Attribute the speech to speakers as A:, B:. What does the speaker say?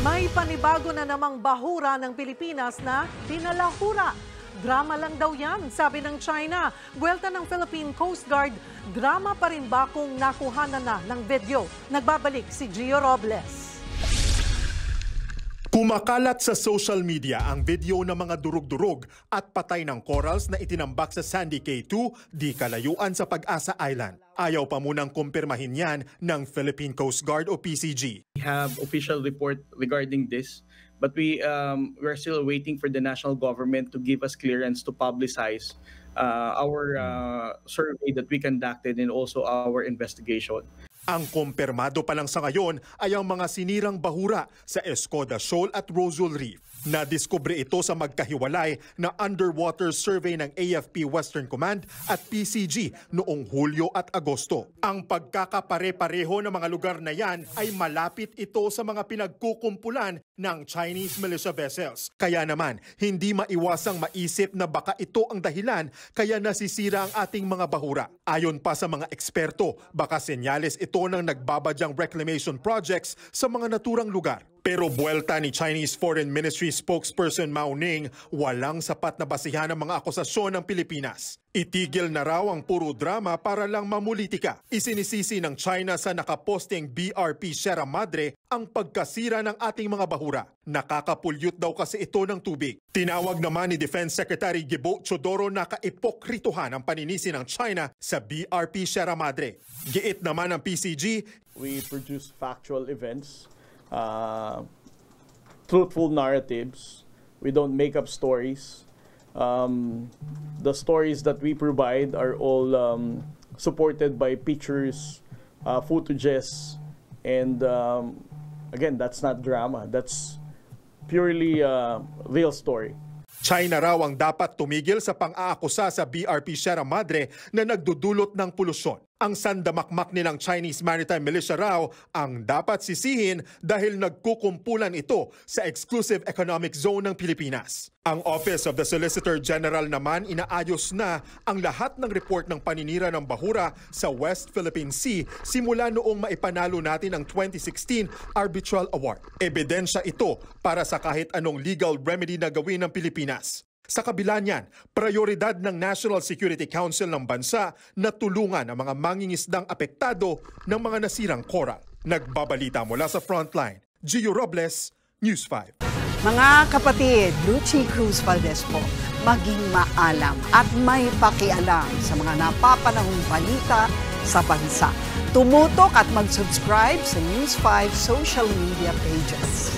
A: May panibago na namang bahura ng Pilipinas na dinalahura. Drama lang daw yan, sabi ng China. Buwelta ng Philippine Coast Guard, drama pa rin ba kung nakuhanan na ng video? Nagbabalik si Gio Robles.
B: Kumakalat sa social media ang video ng mga durug-durug at patay ng corals na itinambak sa Sandy K2 di kalayuan sa Pag-asa Island. Ayaw pa munang kumpirmahin yan ng Philippine Coast Guard o PCG.
C: We have official report regarding this, but we're still waiting for the national government to give us clearance to publicize our survey that we conducted and also our investigation.
B: Ang kumpirmado pa lang sa ngayon ay ang mga sinirang bahura sa Escoda Shoal at Roswell Reef. Nadiskubre ito sa magkahiwalay na underwater survey ng AFP Western Command at PCG noong Hulyo at Agosto. Ang pagkakapare-pareho ng mga lugar na yan ay malapit ito sa mga pinagkukumpulan ng Chinese militia vessels. Kaya naman, hindi maiwasang maisip na baka ito ang dahilan kaya nasisira ang ating mga bahura. Ayon pa sa mga eksperto, baka senyales ito ng nagbabadyang reclamation projects sa mga naturang lugar. Pero buwelta ni Chinese Foreign Ministry spokesperson Mao Ning, walang sapat na basihan ng mga akusasyon ng Pilipinas. Itigil na raw ang puro drama para lang mamulitika. Isinisisi ng China sa nakaposting BRP Sierra Madre ang pagkasira ng ating mga bahura. Nakakapulyot daw kasi ito ng tubig. Tinawag naman ni Defense Secretary Gibo Chodoro na kaipokrituhan ang paninisi ng China sa BRP Sierra Madre. Giit naman ng PCG,
D: we produce factual events. Truthful narratives. We don't make up stories. The stories that we provide are all supported by pictures, footages, and again, that's not drama. That's purely real story.
B: China raw ang dapat tumigil sa pang-aakusa sa BRP Sierra Madre na nagdudulot ng polusyon. Ang sandamakmak nilang Chinese Maritime Militia raw ang dapat sisihin dahil nagkukumpulan ito sa Exclusive Economic Zone ng Pilipinas. Ang Office of the Solicitor General naman inaayos na ang lahat ng report ng paninira ng bahura sa West Philippine Sea simula noong maipanalo natin ang 2016 Arbitral Award. Ebidensya ito para sa kahit anong legal remedy na gawin ng Pilipinas. Sa kabila niyan, prioridad ng National Security Council ng bansa na tulungan ang mga mangingisdang apektado ng mga nasirang coral. Nagbabalita mula sa Frontline, Gio Robles, News 5.
E: Mga kapatid, Lucy Cruz Valdez po, maging maalam at may pakialam sa mga napapanahong balita sa bansa. Tumutok at mag-subscribe sa News 5 social media pages.